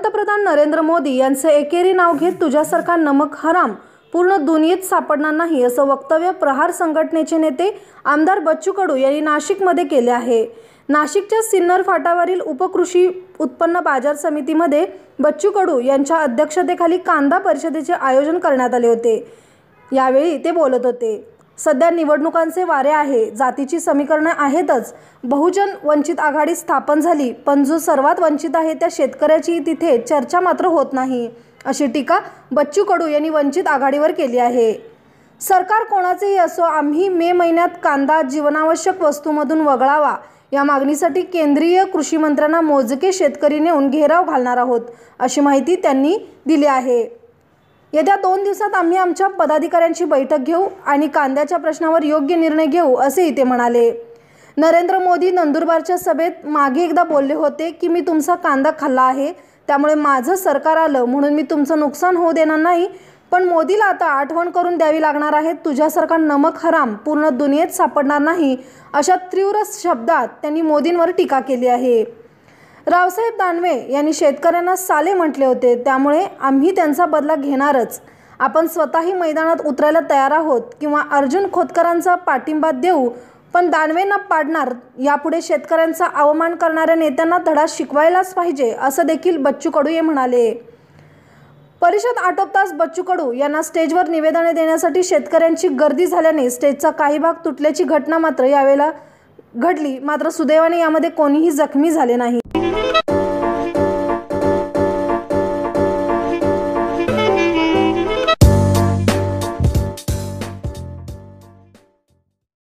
पंतप्रधान नरेंद्र मोदी यांचे एकेरी नाव घेत तुझ्यासारखा नमक हराम पूर्ण दुनियेत सापडणार नाही असं वक्तव्य प्रहार संघटनेचे नेते आमदार बच्चू कडू यांनी नाशिकमध्ये केले आहे। नाशिकच्या सिन्नर फाटावरील उपकृषी उत्पन्न बाजार समितीमध्ये बच्चू कडू यांच्या अध्यक्षतेखाली कांदा परिषदेचे आयोजन करण्यात आले होते। यावेळी ते बोलत होते। सध्या निवडणुकांचे वारे आहे, जातीची समीकरणे आहेतच, बहुजन वंचित आघाडी स्थापन झाली, पण जो सर्वात वंचित आहे त्या शेतकऱ्याची तिथे चर्चा मात्र होत नाही, अशी टीका बच्चू कडू यांनी वंचित आघाडीवर केली आहे। सरकार कोणाचेही असो, आम्ही मे महिन्यात कांदा जीवनावश्यक वस्तूमधून वगळावा या मागणीसाठी केंद्रीय कृषी मंत्र्यांना मोजके शेतकरी नेऊन घेराव घालणार आहोत, अशी माहिती त्यांनी दिली आहे। येत्या 2 दिवसात आम्ही आमच्या पदाधिकाऱ्यांची बैठक घेऊ आणि कांद्याच्या प्रश्नावर योग्य निर्णय घेऊ, असेही ते म्हणाले। नरेंद्र मोदी नंदुरबारच्या सभेत मागे एकदा बोलले होते की मी तुमचा कांदा खाल्ला आहे, त्यामुळे माझं सरकार आलं म्हणून मी तुमचं नुकसान होऊ देणार नाही, पण मोदीला आता आठवण करून द्यावी लागणार आहे, तुझ्यासारखा नमक हराम पूर्ण दुनियेत सापडणार नाही, अशा तीव्र शब्दात त्यांनी मोदींवर टीका केली आहे। रावसाहेब दानवे यांनी शेतकऱ्यांना साले म्हटले होते, त्यामुळे आम्ही त्यांचा बदला घेणारच, आपण स्वतःही मैदानात उतरायला तयार आहोत किंवा अर्जुन खोतकरांचा पाठिंबा देऊ, पण दानवेंना पाडणार, यापुढे शेतकऱ्यांचा अवमान करणाऱ्या नेत्यांना धडा शिकवायलाच पाहिजे, असं देखील बच्चू कडू हे म्हणाले। परिषद आटोपताच बच्चू कडू यांना स्टेजवर निवेदने देण्यासाठी शेतकऱ्यांची गर्दी झाल्याने स्टेजचा काही भाग तुटल्याची घटना मात्र यावेळेला घडली, मात्र सुदैवाने यामध्ये कोणीही जखमी झाले नाही।